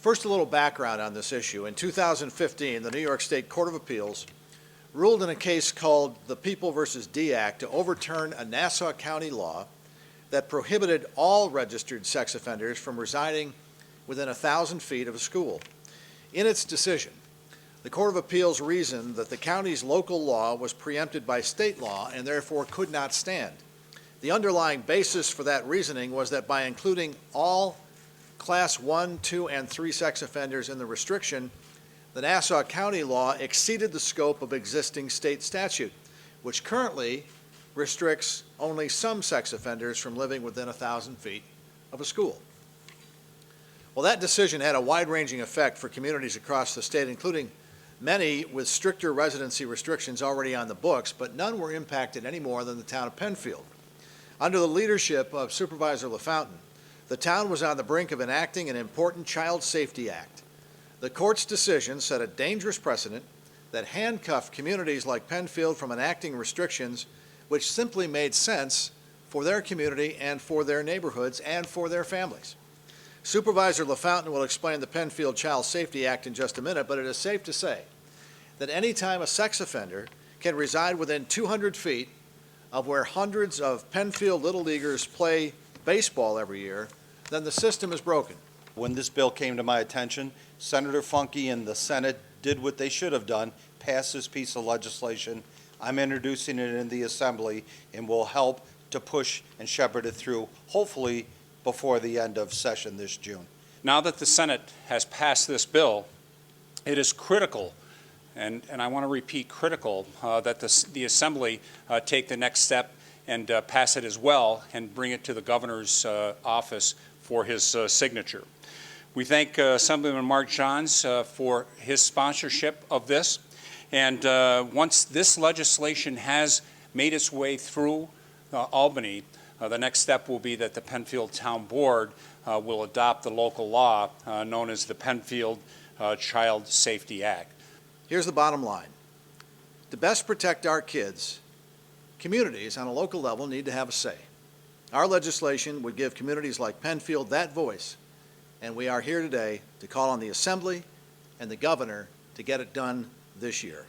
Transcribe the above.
First, a little background on this issue. In 2015, the New York State Court of Appeals ruled in a case called the People v. D Act to overturn a Nassau County law that prohibited all registered sex offenders from residing within 1,000 feet of a school. In its decision, the Court of Appeals reasoned that the county's local law was preempted by state law and therefore could not stand. The underlying basis for that reasoning was that by including all Class 1, 2, and 3 sex offenders in the restriction, the Nassau County law exceeded the scope of existing state statute, which currently restricts only some sex offenders from living within 1,000 feet of a school. Well, that decision had a wide-ranging effect for communities across the state, including many with stricter residency restrictions already on the books, but none were impacted any more than the town of Penfield. Under the leadership of Supervisor LaFountain, the town was on the brink of enacting an important Child Safety Act. The court's decision set a dangerous precedent that handcuffed communities like Penfield from enacting restrictions which simply made sense for their community and for their neighborhoods and for their families. Supervisor LaFountain will explain the Penfield Child Safety Act in just a minute, but it is safe to say that any time a sex offender can reside within 200 feet of where hundreds of Penfield Little Leaguers play baseball every year, then the system is broken. When this bill came to my attention, Senator Funke and the Senate did what they should have done, passed this piece of legislation. I'm introducing it in the Assembly and will help to push and shepherd it through, hopefully before the end of session this June. Now that the Senate has passed this bill, it is critical, and I want to repeat critical, that the Assembly take the next step and pass it as well and bring it to the governor's office for his signature. We thank Assemblyman Mark Johns for his sponsorship of this. And once this legislation has made its way through Albany, the next step will be that the Penfield Town Board will adopt the local law known as the Penfield Child Safety Act. Here's the bottom line. To best protect our kids, communities on a local level need to have a say. Our legislation would give communities like Penfield that voice, and we are here today to call on the Assembly and the Governor to get it done this year.